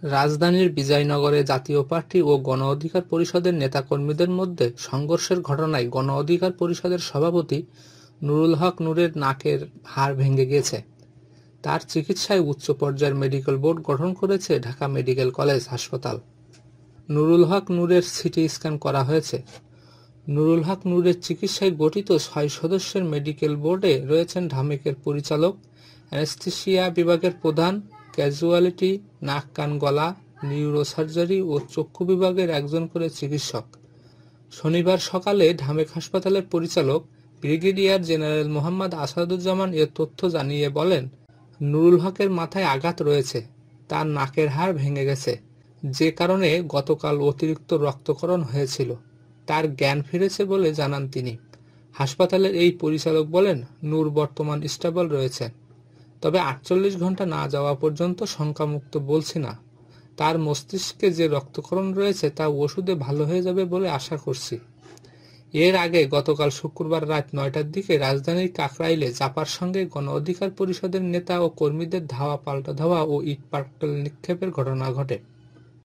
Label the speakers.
Speaker 1: রাজধানীর বিজয়নগরে জাতীয় পার্টি ও গণ অধিকার পরিষদের নেতাকর্মীদের মধ্যে সংঘর্ষের ঘটনায় গণ অধিকার পরিষদের সভাপতি নুরুল হক নূরের নাকের হাড় ভেঙে গেছে। তার চিকিৎসায় উচ্চ পর্যায়ের মেডিকেল বোর্ড গঠন করেছে ঢাকা মেডিকেল কলেজ হাসপাতাল। নুরুল হক নূরের সিটি স্ক্যান করা হয়েছে। নুরুল হক নূরের চিকিৎসায় গঠিত ৬ সদস্যের মেডিকেল বোর্ডে রয়েছেন ঢামেকের পরিচালক, অ্যানেস্থেসিয়া বিভাগের প্রধান, ক্যাজুয়ালিটি, নাক কান গলা, নিউরোসার্জারি ও চক্ষু বিভাগের একজন করে চিকিৎসক। শনিবার সকালে ঢামেক হাসপাতালের পরিচালক ব্রিগেডিয়ার জেনারেল মোহাম্মদ আসাদুজ্জামান এ তথ্য জানিয়ে বলেন, নুরুল হকের মাথায় আঘাত রয়েছে, তার নাকের হাড় ভেঙে গেছে, যে কারণে গতকাল অতিরিক্ত রক্তক্ষরণ হয়েছিল। তার জ্ঞান ফিরেছে বলে জানান তিনি। হাসপাতালের এই পরিচালক বলেন, নূর বর্তমান স্টেবল রয়েছেন, তবে ৪৮ ঘন্টা না যাওয়া পর্যন্ত শঙ্কামুক্ত বলছি না। তার মস্তিষ্কে যে রক্তক্ষরণ রয়েছে তা ওষুধে ভালো হয়ে যাবে বলে আশা করছি। এর আগে গতকাল শুক্রবার রাত ৯টার দিকে রাজধানীর কাকরাইলে জাপার সঙ্গে গণ অধিকার পরিষদের নেতা ও কর্মীদের ধাওয়া পাল্টা ধাওয়া ও ইটপাটকেল নিক্ষেপের ঘটনা ঘটে।